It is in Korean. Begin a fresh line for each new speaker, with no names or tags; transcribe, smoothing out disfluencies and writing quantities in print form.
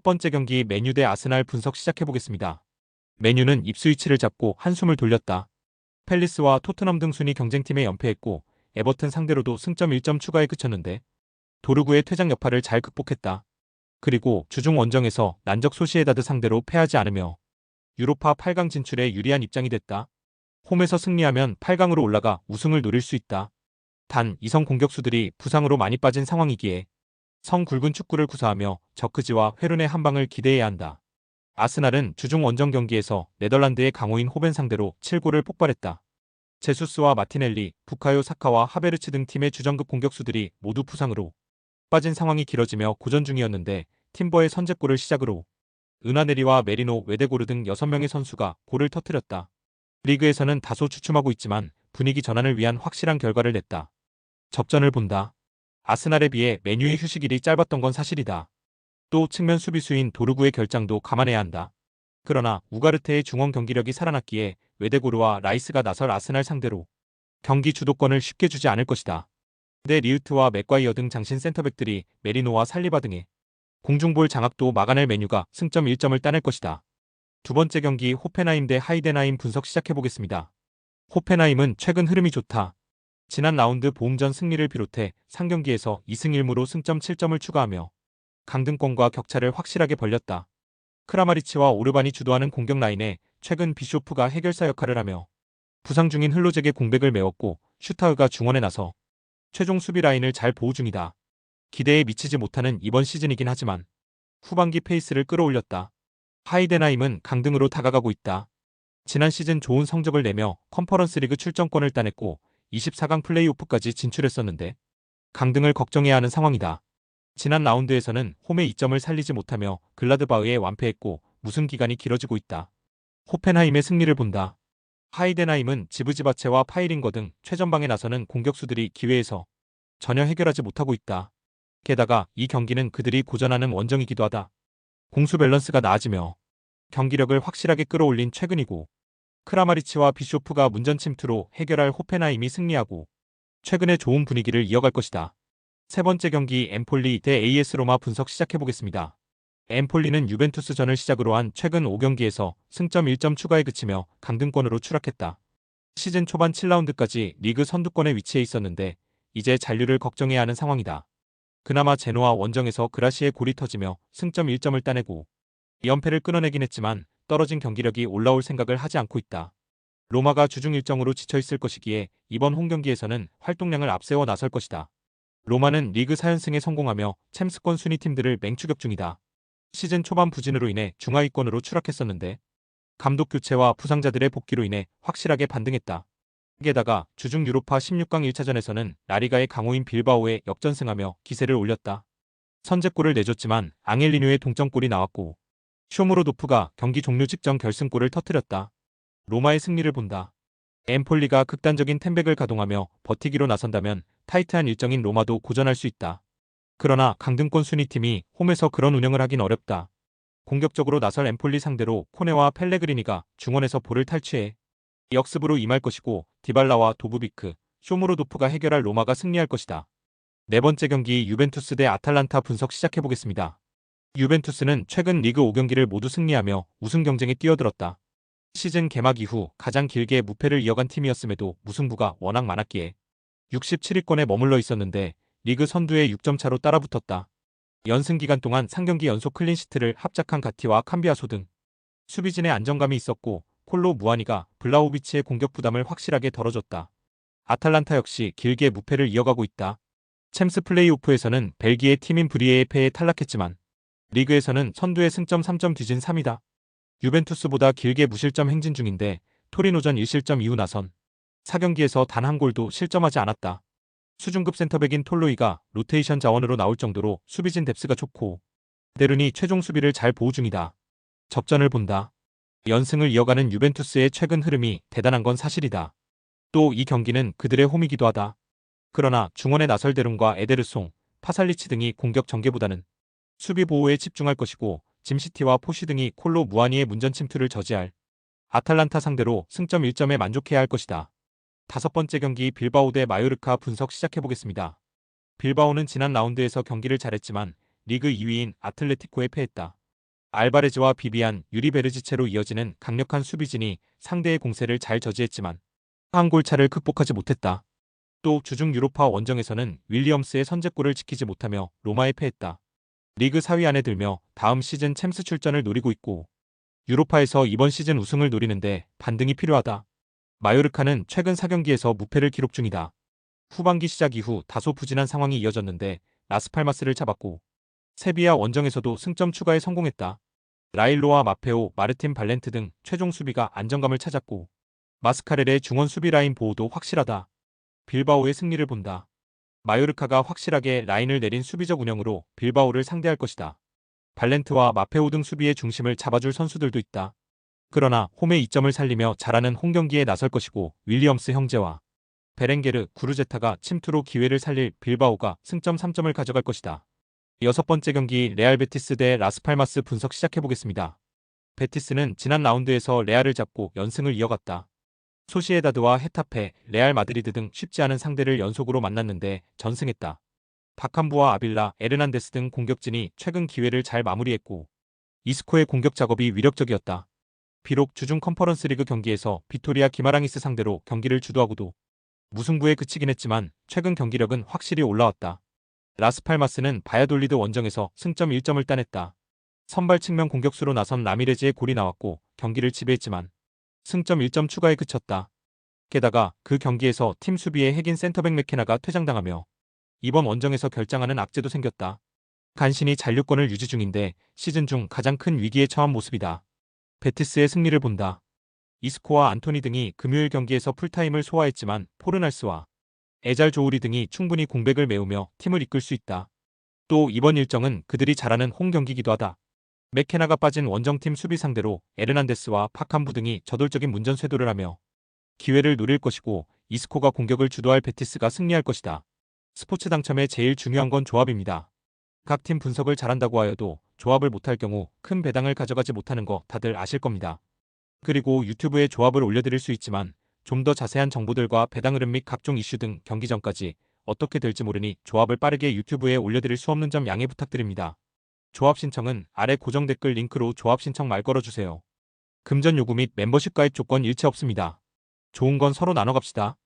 번째 경기 맨유 대 아스날 분석 시작해보겠습니다. 맨유는 입스위치를 잡고 한숨을 돌렸다. 팰리스와 토트넘 등 순위 경쟁팀에 연패했고 에버튼 상대로도 승점 1점 추가에 그쳤는데 도르구의 퇴장 여파를 잘 극복했다. 그리고 주중 원정에서 난적 소시에다드 상대로 패하지 않으며 유로파 8강 진출에 유리한 입장이 됐다. 홈에서 승리하면 8강으로 올라가 우승을 노릴 수 있다. 단 이성 공격수들이 부상으로 많이 빠진 상황이기에 성 굵은 축구를 구사하며 저크지와 회룬의 한방을 기대해야 한다. 아스날은 주중 원정 경기에서 네덜란드의 강호인 호벤 상대로 7골을 폭발했다. 제수스와 마티넬리, 부카요 사카와 하베르츠 등 팀의 주전급 공격수들이 모두 부상으로 빠진 상황이 길어지며 고전 중이었는데 팀버의 선제골을 시작으로 은하네리와 메리노, 웨데고르 등 6명의 선수가 골을 터뜨렸다. 리그에서는 다소 주춤하고 있지만 분위기 전환을 위한 확실한 결과를 냈다. 접전을 본다. 아스날에 비해 맨유의 휴식일이 짧았던 건 사실이다. 또 측면 수비수인 도르구의 결장도 감안해야 한다. 그러나 우가르테의 중원 경기력이 살아났기에 웨데고르와 라이스가 나설 아스날 상대로 경기 주도권을 쉽게 주지 않을 것이다. 데 리우트와 맥과이어 등 장신 센터백들이 메리노와 살리바 등의 공중볼 장악도 막아낼 맨유가 승점 1점을 따낼 것이다. 두 번째 경기 호펜하임 대 하이덴하임 분석 시작해보겠습니다. 호펜하임은 최근 흐름이 좋다. 지난 라운드 보험전 승리를 비롯해 상경기에서 2승 1무로 승점 7점을 추가하며 강등권과 격차를 확실하게 벌렸다. 크라마리치와 오르반이 주도하는 공격 라인에 최근 비쇼프가 해결사 역할을 하며 부상 중인 흘로잭의 공백을 메웠고 슈타흐가 중원에 나서 최종 수비 라인을 잘 보호 중이다. 기대에 미치지 못하는 이번 시즌이긴 하지만 후반기 페이스를 끌어올렸다. 하이덴하임은 강등으로 다가가고 있다. 지난 시즌 좋은 성적을 내며 컨퍼런스 리그 출전권을 따냈고 24강 플레이오프까지 진출했었는데 강등을 걱정해야 하는 상황이다. 지난 라운드에서는 홈의 이점을 살리지 못하며 글라드바흐에 완패했고 무승 기간이 길어지고 있다. 호펜하임의 승리를 본다. 하이덴하임은 지브지바체와 파이링거 등 최전방에 나서는 공격수들이 기회에서 전혀 해결하지 못하고 있다. 게다가 이 경기는 그들이 고전하는 원정이기도 하다. 공수 밸런스가 나아지며 경기력을 확실하게 끌어올린 최근이고 크라마리치와 비쇼프가 문전 침투로 해결할 호펜하임이 승리하고 최근의 좋은 분위기를 이어갈 것이다. 세 번째 경기 엠폴리 대 AS 로마 분석 시작해보겠습니다. 엠폴리는 유벤투스전을 시작으로 한 최근 5경기에서 승점 1점 추가에 그치며 강등권으로 추락했다. 시즌 초반 7라운드까지 리그 선두권에 위치해 있었는데 이제 잔류를 걱정해야 하는 상황이다. 그나마 제노아 원정에서 그라시의 골이 터지며 승점 1점을 따내고 연패를 끊어내긴 했지만 떨어진 경기력이 올라올 생각을 하지 않고 있다. 로마가 주중 일정으로 지쳐있을 것이기에 이번 홈경기에서는 활동량을 앞세워 나설 것이다. 로마는 리그 4연승에 성공하며 챔스권 순위 팀들을 맹추격 중이다. 시즌 초반 부진으로 인해 중하위권으로 추락했었는데 감독 교체와 부상자들의 복귀로 인해 확실하게 반등했다. 게다가 주중 유로파 16강 1차전에서는 라리가의 강호인 빌바오에 역전승하며 기세를 올렸다. 선제골을 내줬지만 앙헬리뉴의 동점골이 나왔고 쇼무로도프가 경기 종료 직전 결승골을 터뜨렸다. 로마의 승리를 본다. 엠폴리가 극단적인 템백을 가동하며 버티기로 나선다면 타이트한 일정인 로마도 고전할 수 있다. 그러나 강등권 순위팀이 홈에서 그런 운영을 하긴 어렵다. 공격적으로 나설 엠폴리 상대로 코네와 펠레그리니가 중원에서 볼을 탈취해 역습으로 임할 것이고 디발라와 도브비크, 쇼무로도프가 해결할 로마가 승리할 것이다. 네 번째 경기 유벤투스 대 아탈란타 분석 시작해보겠습니다. 유벤투스는 최근 리그 5경기를 모두 승리하며 우승 경쟁에 뛰어들었다. 시즌 개막 이후 가장 길게 무패를 이어간 팀이었음에도 무승부가 워낙 많았기에 67위권에 머물러 있었는데 리그 선두에 6점 차로 따라붙었다. 연승 기간 동안 3경기 연속 클린시트를 합작한 가티와 캄비아소 등 수비진의 안정감이 있었고 콜로 무아니가 블라우비치의 공격 부담을 확실하게 덜어줬다. 아탈란타 역시 길게 무패를 이어가고 있다. 챔스 플레이오프에서는 벨기에 팀인 브리에의 패에 탈락했지만 리그에서는 선두의 승점 3점 뒤진 3위다. 유벤투스보다 길게 무실점 행진 중인데 토리노전 1실점 이후 나선 4경기에서 단 한 골도 실점하지 않았다. 수준급 센터백인 톨로이가 로테이션 자원으로 나올 정도로 수비진 뎁스가 좋고 데르니 최종 수비를 잘 보호 중이다. 접전을 본다. 연승을 이어가는 유벤투스의 최근 흐름이 대단한 건 사실이다. 또 이 경기는 그들의 홈이기도 하다. 그러나 중원에 나설 데룬과 에데르송, 파살리치 등이 공격 전개보다는 수비 보호에 집중할 것이고 짐시티와 포시 등이 콜로 무아니의 문전 침투를 저지할 아탈란타 상대로 승점 1점에 만족해야 할 것이다. 다섯 번째 경기 빌바오 대 마요르카 분석 시작해보겠습니다. 빌바오는 지난 라운드에서 경기를 잘했지만 리그 2위인 아틀레티코에 패했다. 알바레즈와 비비안, 유리베르지체로 이어지는 강력한 수비진이 상대의 공세를 잘 저지했지만 한 골차를 극복하지 못했다. 또 주중 유로파 원정에서는 윌리엄스의 선제골을 지키지 못하며 로마에 패했다. 리그 4위 안에 들며 다음 시즌 챔스 출전을 노리고 있고 유로파에서 이번 시즌 우승을 노리는데 반등이 필요하다. 마요르카는 최근 4경기에서 무패를 기록 중이다. 후반기 시작 이후 다소 부진한 상황이 이어졌는데 라스팔마스를 잡았고 세비야 원정에서도 승점 추가에 성공했다. 라일로와 마페오, 마르틴 발렌트 등 최종 수비가 안정감을 찾았고 마스카렐의 중원 수비 라인 보호도 확실하다. 빌바오의 승리를 본다. 마요르카가 확실하게 라인을 내린 수비적 운영으로 빌바오를 상대할 것이다. 발렌트와 마페오 등 수비의 중심을 잡아줄 선수들도 있다. 그러나 홈의 이점을 살리며 잘하는 홈경기에 나설 것이고 윌리엄스 형제와 베렌게르, 구르제타가 침투로 기회를 살릴 빌바오가 승점 3점을 가져갈 것이다. 여섯 번째 경기 레알 베티스 대 라스팔마스 분석 시작해보겠습니다. 베티스는 지난 라운드에서 레알을 잡고 연승을 이어갔다. 소시에다드와 헤타페, 레알 마드리드 등 쉽지 않은 상대를 연속으로 만났는데 전승했다. 바캄부와 아빌라, 에르난데스 등 공격진이 최근 기회를 잘 마무리했고 이스코의 공격 작업이 위력적이었다. 비록 주중 컨퍼런스 리그 경기에서 비토리아 기마랑이스 상대로 경기를 주도하고도 무승부에 그치긴 했지만 최근 경기력은 확실히 올라왔다. 라스팔마스는 바야돌리드 원정에서 승점 1점을 따냈다. 선발 측면 공격수로 나선 라미레즈의 골이 나왔고 경기를 지배했지만 승점 1점 추가에 그쳤다. 게다가 그 경기에서 팀 수비의 핵인 센터백 맥케나가 퇴장당하며 이번 원정에서 결장하는 악재도 생겼다. 간신히 잔류권을 유지 중인데 시즌 중 가장 큰 위기에 처한 모습이다. 베티스의 승리를 본다. 이스코와 안토니 등이 금요일 경기에서 풀타임을 소화했지만 포르날스와 에잘 조우리 등이 충분히 공백을 메우며 팀을 이끌 수 있다. 또 이번 일정은 그들이 잘하는 홈 경기기도 하다. 맥케나가 빠진 원정팀 수비 상대로 에르난데스와 파캄부 등이 저돌적인 문전 쇄도를 하며 기회를 노릴 것이고 이스코가 공격을 주도할 베티스가 승리할 것이다. 스포츠 당첨의 제일 중요한 건 조합입니다. 각 팀 분석을 잘한다고 하여도 조합을 못할 경우 큰 배당을 가져가지 못하는 거 다들 아실 겁니다. 그리고 유튜브에 조합을 올려드릴 수 있지만 좀 더 자세한 정보들과 배당 흐름 및 각종 이슈 등 경기 전까지 어떻게 될지 모르니 조합을 빠르게 유튜브에 올려드릴 수 없는 점 양해 부탁드립니다. 조합 신청은 아래 고정 댓글 링크로 조합 신청 말 걸어주세요. 금전 요구 및 멤버십 가입 조건 일체 없습니다. 좋은 건 서로 나눠 갑시다.